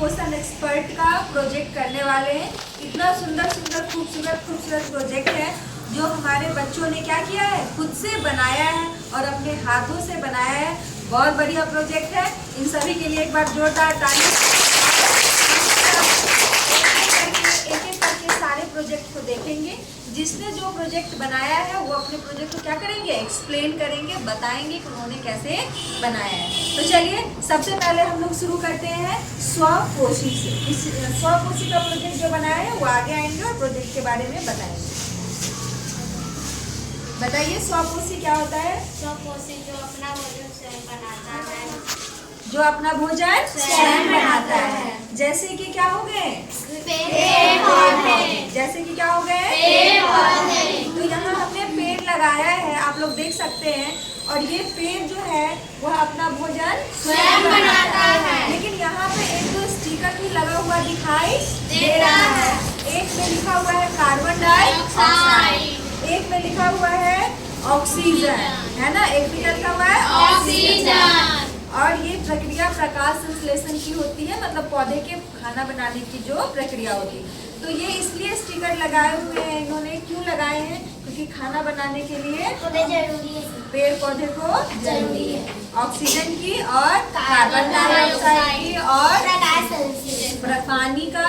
Emotion expert का project करने वाले हैं। इतना सुंदर सुंदर खूबसूरत प्रोजेक्ट है जो हमारे बच्चों ने क्या किया है, खुद से बनाया है और अपने हाथों से बनाया है। बहुत बढ़िया प्रोजेक्ट है। इन सभी के लिए एक बार जोरदार ताली। एक एक करके सारे प्रोजेक्ट को देखेंगे। जिसने जो प्रोजेक्ट बनाया है वो अपने प्रोजेक्ट को क्या करेंगे, एक्सप्लेन करेंगे, बताएंगे कि उन्होंने कैसे बनाया है। तो चलिए सबसे पहले हम लोग शुरू करते हैं स्वपोषी से। इस स्वपोषी का प्रोजेक्ट जो बनाया है वो आगे आएंगे और प्रोजेक्ट के बारे में बताएंगे। बताइए स्वपोषी क्या होता है? स्वपोषी जो अपना भोजन स्वयं बनाता है। जो अपना भोजन स्वयं बनाता है। जैसे कि क्या हो गए, पेड़ पौधे। जैसे कि क्या हो गए, पेड़ पौधे। तो यहाँ हमने पेड़ लगाया है, आप लोग देख सकते हैं। और ये पेड़ जो है वह अपना भोजन स्वयं बनाता है। लेकिन यहाँ पे एक दो स्टिकर भी लगा हुआ दिखाई दे रहा है। एक में लिखा हुआ है कार्बन डाइऑक्साइड, एक में लिखा हुआ है ऑक्सीजन, है ना। एक में लिखा हुआ है ऑक्सीजन। और ये प्रक्रिया प्रकाश संश्लेषण की होती है, मतलब पौधे के खाना बनाने की जो प्रक्रिया होती है। तो ये इसलिए स्टिकर लगाए हुए हैं इन्होंने। क्यों लगाए हैं? क्योंकि खाना बनाने के लिए जरूरी है, पेड़ पौधे को जरूरी है ऑक्सीजन की और कार्बन डाइऑक्साइड की और प्रकाश संश्लेषण, पानी का,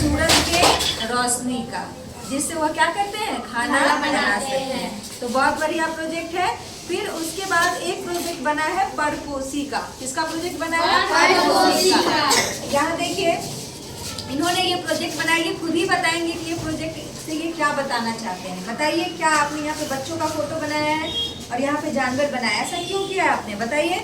सूरज के रोशनी का, जिससे वह क्या करते हैं, खाना बना सकते हैं। तो बहुत बढ़िया प्रोजेक्ट है। फिर उसके बाद एक प्रोजेक्ट बना है परपोषी का। किसका प्रोजेक्ट बना है? परपोषी का। यहाँ देखिए इन्होंने ये प्रोजेक्ट बनाया, ये खुद ही बताएंगे कि ये प्रोजेक्ट से ये क्या बताना चाहते हैं। बताइए, क्या आपने यहाँ पे बच्चों का फोटो बनाया है और यहाँ पे जानवर बनाया, ऐसा क्यों किया है आपने, बताइए।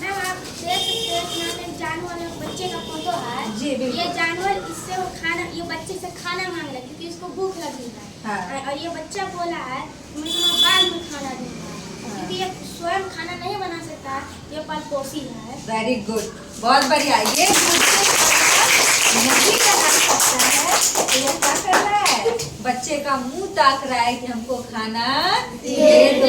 मैम आप देख सकते हैं यहाँ पे जानवर और बच्चे का फोटो है। जी बिल्कुल। ये जानवर इससे वो खाना, ये बच्चे से खाना मांग रहा है क्योंकि इसको भूख लगी है। हाँ। और ये बच्चा बोला है मुझे बाद में खाना दूंगा, क्योंकि ये स्वयं खाना नहीं बना सकता। ये परपोषी है। वेरी गुड, बहुत बढ़िया। ये नहीं बना सकता है तो ये क्या कर रहा है, बच्चे का मुंह ताक रहा है कि हमको खाना दे दो।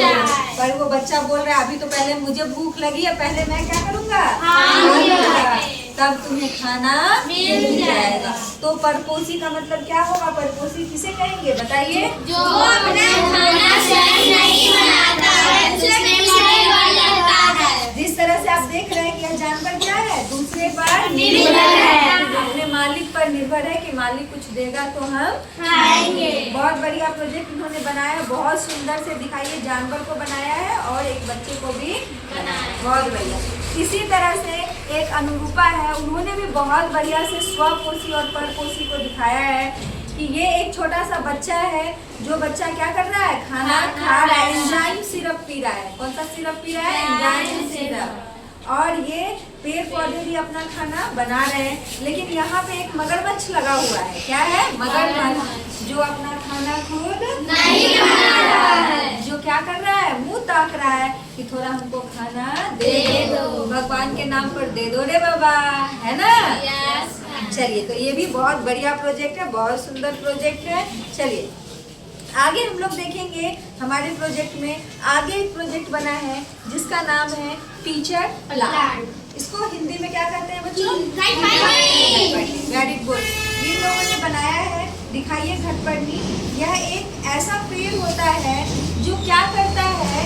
पर वो बच्चा बोल रहा है अभी तो पहले मुझे भूख लगी है, पहले मैं क्या करूँगा, खाऊंगा, तब तुम्हें खाना मिल जाएगा। तो परपोषी का मतलब क्या होगा? परपोषी किसे कहेंगे, बताइए। जो अपना खाना स्वयं नहीं बनाता है, दूसरे पर निर्भर रहता है। जिस तरह से आप देख रहे हैं कि यह जानवर क्या है, दूसरे पर निर्भर है। अपने मालिक पर निर्भर है कि मालिक कुछ देगा तो हम खाएंगे। बहुत बढ़िया प्रोजेक्ट उन्होंने बनाया, बहुत सुंदर से दिखाइए। जानवर को बनाया है और एक बच्चे को भी बनाया, बहुत बढ़िया। इसी तरह से एक अनुरूपा है, उन्होंने भी बहुत बढ़िया से स्वपोषी और परपोषी को दिखाया है कि ये एक छोटा सा बच्चा है, जो बच्चा क्या कर रहा है, खाना खा रहा है, एंजाइम सिरप पी रहा है। कौन सा सिरप पी रहा है? Enzyme syrup. और ये पेड़ पौधे भी अपना खाना बना रहे हैं। लेकिन यहाँ पे एक मगरमच्छ लगा हुआ है। क्या है? मगरमच्छ, जो अपना खाना खुद नहीं बना रहा है, जो क्या कर रहा है, मुंह ताक रहा है कि थोड़ा हमको खाना दे दो, भगवान के नाम पर दे दो रे बाबा, है ना। चलिए, तो ये भी बहुत बढ़िया प्रोजेक्ट है, बहुत सुंदर प्रोजेक्ट है। चलिए आगे हम लोग देखेंगे हमारे प्रोजेक्ट में। आगे एक प्रोजेक्ट बना है जिसका नाम है टीचर प्लांट। इसको हिंदी में क्या कहते हैं बच्चों? Very good. इन लोगों ने बनाया है, दिखाइए घटपड़नी। यह एक ऐसा पेड़ होता है जो क्या करता है,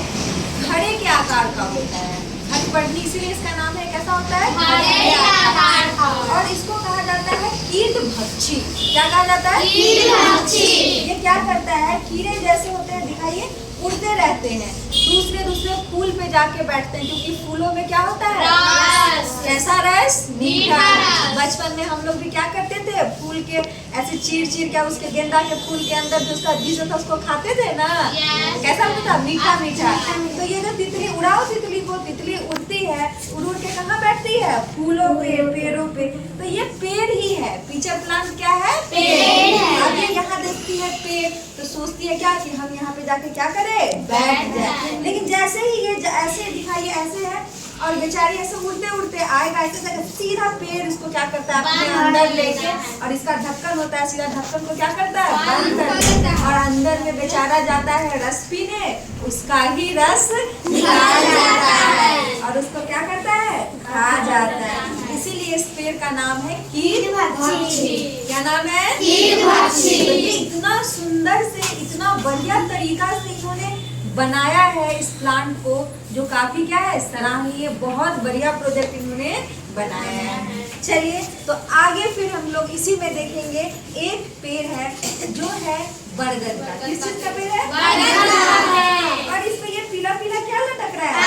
घड़े के आकार का होता है। घटपड़नी, इसीलिए इसका नाम है, कैसा होता है, घड़े के आकार का। और इसको कहा जाता है कीट भक्षी। क्या कहा जाता है? कीट भक्षी। ये क्या करता है, कीड़े जैसे होते हैं, दिखाइए, उड़ते रहते हैं, दूसरे फूल पे जाके बैठते हैं, क्योंकि फूलों में क्या होता है, रस। कैसा रस? मीठा। रस। बचपन में हम लोग भी क्या करते थे, फूल के ऐसे चीर के उसके गेंदा के फूल के अंदर जो उसका बीज होता उसको खाते थे ना। Yes. कैसा होता था? मीठा मीठा। तो ये जो तितली, उड़ाओ तितली को, तितली उड़ती है, उड़ के कहाँ बैठती है, फूलों पे, पेड़ों पे। तो ये पेड़ ही है। टीचर प्लांट क्या है? पेड़ है। अब ये यहाँ देखती है पेड़ तो सोचती है क्या कि हम यहाँ पे जाके क्या करें, बैठ जाए। लेकिन जैसे ही ये ऐसे दिखाइए, ऐसे है, और बेचारी ऐसे उड़ते उड़ते आएगा, ऐसे सीधा पेड़ इसको क्या करता है, अपने अंदर लेके, और इसका ढक्कन होता है, सीधा ढक्कन को क्या करता है, बंद कर देता है। और अंदर में बेचारा जाता है रस पीने, उसका ही रस निकाल जाता है और उसको क्या करता है, खा जाता है। इसीलिए इस पेड़ का नाम है कीट भक्षी। क्या नाम है? कीट भक्षी। तो ये इतना सुंदर से, इतना बढ़िया तरीका से इन्होंने बनाया है इस प्लांट को, जो काफी क्या है, सराहनीय, बहुत बढ़िया प्रोजेक्ट इन्होंने बनाया है। चलिए तो आगे फिर हम लोग इसी में देखेंगे, एक पेड़ है जो है बरगद का। किस चीज का पेड़ है? बरगद का। और इस पे ये पीला पीला क्या लटक रहा है?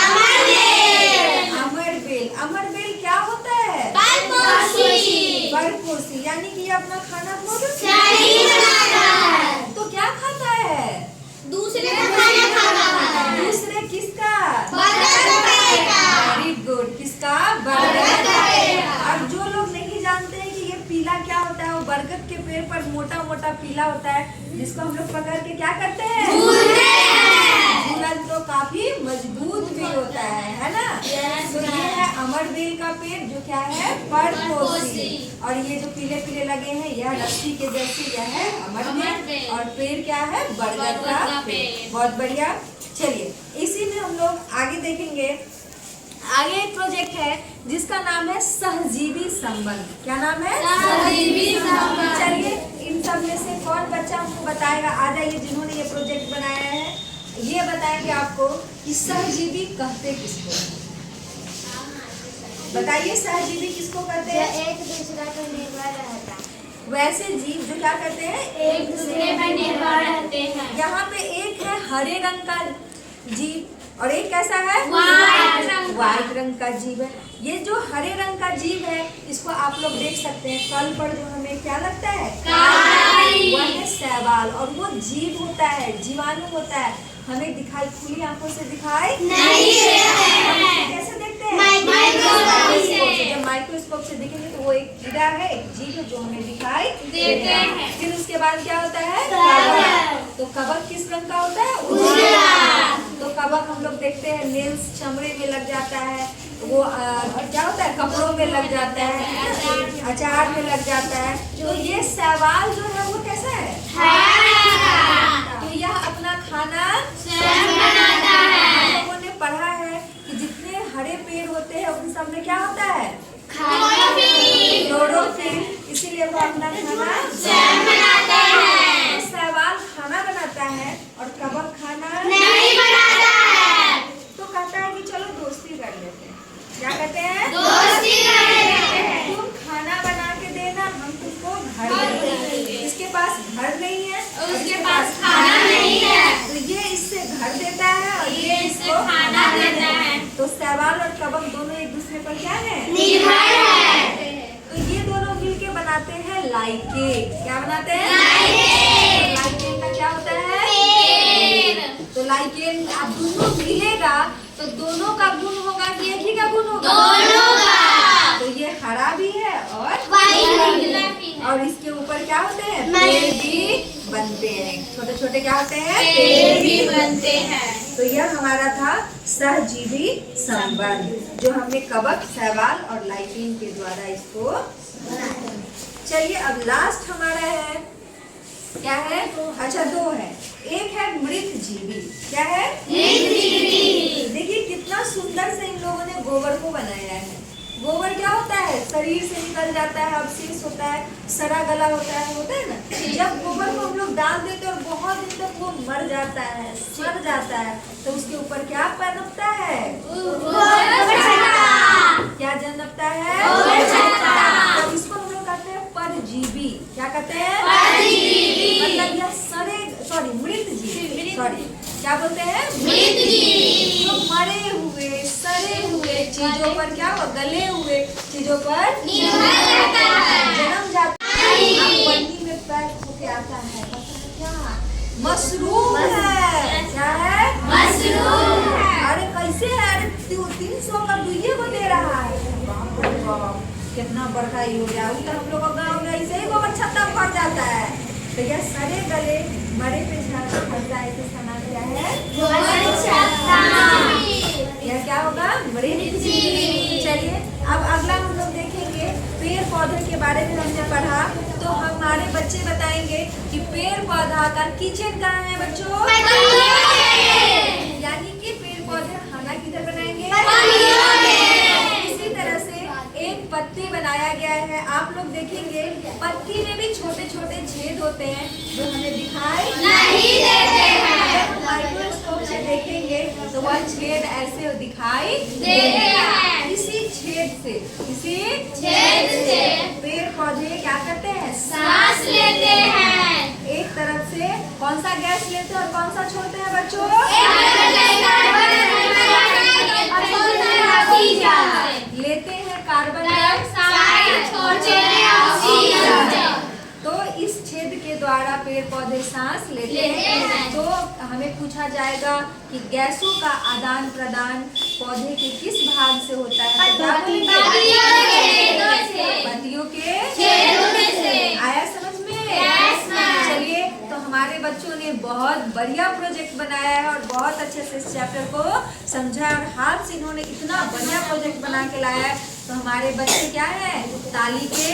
अमरबेल। अमरबेल क्या होता है? परपोषी, यानी कि ये अपना खाना सही बनाता है। तो क्या खाता है? दूसरे का खाना खाता है। दूसरे किसका? बरगद का पेड़ का। वेरी गुड, किसका? बरगद का पेड़ का। अब जो लोग नहीं जानते हैं कि ये पीला क्या होता है, वो बरगद के पेड़ पर मोटा मोटा पीला होता है, जिसको हम लोग पकड़ के क्या करते हैं? तो काफी मजबूत भी होता है ना? तो ये है अमरबेल का पेड़, जो क्या है, परपोषी। और ये जो पीले पीले लगे हैं, यह रस्सी के जैसे, यह है अमरबेल। और पेड़ क्या है? बरगद का पेड़। बहुत बढ़िया। चलिए इसी में हम लोग आगे देखेंगे। आगे एक प्रोजेक्ट है जिसका नाम है सहजीवी संबंध। क्या नाम है? सहजीवी संबंध। चलिए इन सब में से कौन बच्चा हमको बताएगा? आ जाइए, जिन्होंने ये प्रोजेक्ट बनाया है, ये बताएंगे आपको कि सहजीवी कहते किसको हैं? बताइए, सहजीवी किसको कहते हैं? एक दूसरे पर निर्भर रहता है। वैसे जीव जो क्या करते हैं? एक दूसरे पर निर्भर रहते हैं। यहाँ पे एक है हरे रंग का जीव और एक कैसा है? व्हाइट रंग का जीव है। ये जो हरे रंग का जीव है, इसको आप लोग देख सकते हैं, कल पर जो हमें क्या लगता है? काई। वह है शैवाल, और वो जीव होता है, जीवाणु होता है, हमें दिखाई, खुली आंखों से दिखाई नहीं देता है। कैसे देखते हैं? माइक्रोस्कोप से। जब माइक्रोस्कोप से देखेंगे तो वो एक कीड़ा है, एक जीव है, जो हमें दिखाई देते हैं। फिर उसके बाद क्या होता है? कवक। तो कवक किस रंग का होता है? उजला। तो कवक हम लोग देखते हैं नेल्स चमड़े में लग जाता है, वो क्या होता है, कपड़ों में लग जाता है, अचार में लग जाता है। तो ये शैवाल जो है वो कैसा है? तो यह अपना खाना स्वयं बनाता है। हम लोगों ने पढ़ा है कि जितने हरे पेड़ होते हैं उन सब में क्या होता है? क्लोरोफिल। इसीलिए वो अपना खाना स्वयं बनाते हैं। तो शैवाल खाना बनाता है और कवक खाना नहीं बनाता है। तो कहता है कि चलो दोस्ती कर लेते हैं। क्या कहते हैं? दोस्ती कर लेते हैं। तुम खाना बना के देना, हम तुमको घर देंगे। इसके पास घर नहीं है, उसके पास खाना नहीं है, तो ये इससे घर देता है और ये इसको खाना देता है। तो शैवाल और कवक दोनों एक दूसरे पर क्या है? निर्भर है। तो ये दोनों मिलके बनाते हैं लाइकेन। क्या बनाते हैं? लाइकेन। लाइकेन का क्या होता है? पेड़। तो लाइकेन अब दोनों मिलेगा तो दोनों का गुण होगा कि एक ही का गुण होगा? दोनों का। तो ये हरा भी है और वाइट। और इसके ऊपर क्या होते हैं? नहीं। पेड़ भी बनते हैं, छोटे छोटे क्या होते हैं? पेड़ भी बनते हैं। तो यह हमारा था सहजीवी संबंध, जो हमने कवक, शैवाल और लाइकेन के द्वारा इसको। चलिए अब लास्ट हमारा है, क्या है? अच्छा, दो है। एक है मृत जीवी। क्या है? देखिए कितना सुंदर से इन लोगों ने गोबर को बनाया है। गोबर क्या होता है? शरीर से निकल जाता है, अवशेष होता है, सड़ा गला होता है ना? जब गोबर को हम लोग डाल देते हैं और बहुत दिन तक वो मर जाता है, सड़ जाता है, तो उसके ऊपर क्या पनपता है? क्या जन्मता है? तो इसको हम लोग कहते हैं परजीवी। क्या कहते हैं? मतलब यह मृत जीव, क्या बोलते हैं? जो मरे हुए, सड़े हुए चीजों पर क्या हो? गले हुए चीजों पर जन्म जाता है। पन्नी में पैक होके आता है, क्या? मशरूम है। क्या है? मशरूम है। अरे कैसे है? अरे 300 का दुइये को दे रहा है। बाप रे बाप, कितना बड़का ही हो गया। उनका हम लोग गाँव में ऐसे ही गोबर छत्ता पड़ जाता है। तो यह सड़े गले मरे पे फंसता है, इसका नाम क्या है? यह क्या होगा? मृत जीवी। चलिए अब अगला हम लोग देखेंगे, पेड़ पौधे के बारे में हमने पढ़ा, तो हमारे बच्चे बताएंगे कि पेड़ पौधा का किचन कहाँ है बच्चों? यानी कि पेड़ पौधे खाना किधर बनाएंगे? इसी तरह से एक पत्ती बनाया गया है। आप लोग देखेंगे पत्ती में भी छोटे छोटे छेद होते हैं जो हमें दिखाई नहीं देते हैं। अगर हम माइक्रोस्कोप से देखेंगे तो वह छेद ऐसे दिखाई देते हैं। इसी छेद से पेड़ पौधे क्या करते हैं? सांस लेते हैं। एक तरफ से कौन सा गैस लेते हैं और कौन सा छोड़ते हैं बच्चों? लेते हैं कार्बन डाइऑक्साइड, छोड़ते हैं ऑक्सीजन। तो इस छेद के द्वारा पेड़ पौधे सांस लेते हैं। तो हमें पूछा जाएगा कि गैसों का आदान प्रदान पौधे के किस भाग से होता है? तो क्या बोलेंगे? पत्तियों के छेदों में से। आया समझ में? Yes, ma'am। चलिए, तो हमारे बच्चों ने बहुत बढ़िया प्रोजेक्ट बनाया है और बहुत अच्छे से इस चैप्टर को समझा है और हाथ से इन्होंने इतना बढ़िया प्रोजेक्ट बना के लाया है। तो हमारे बच्चे क्या है? ताली के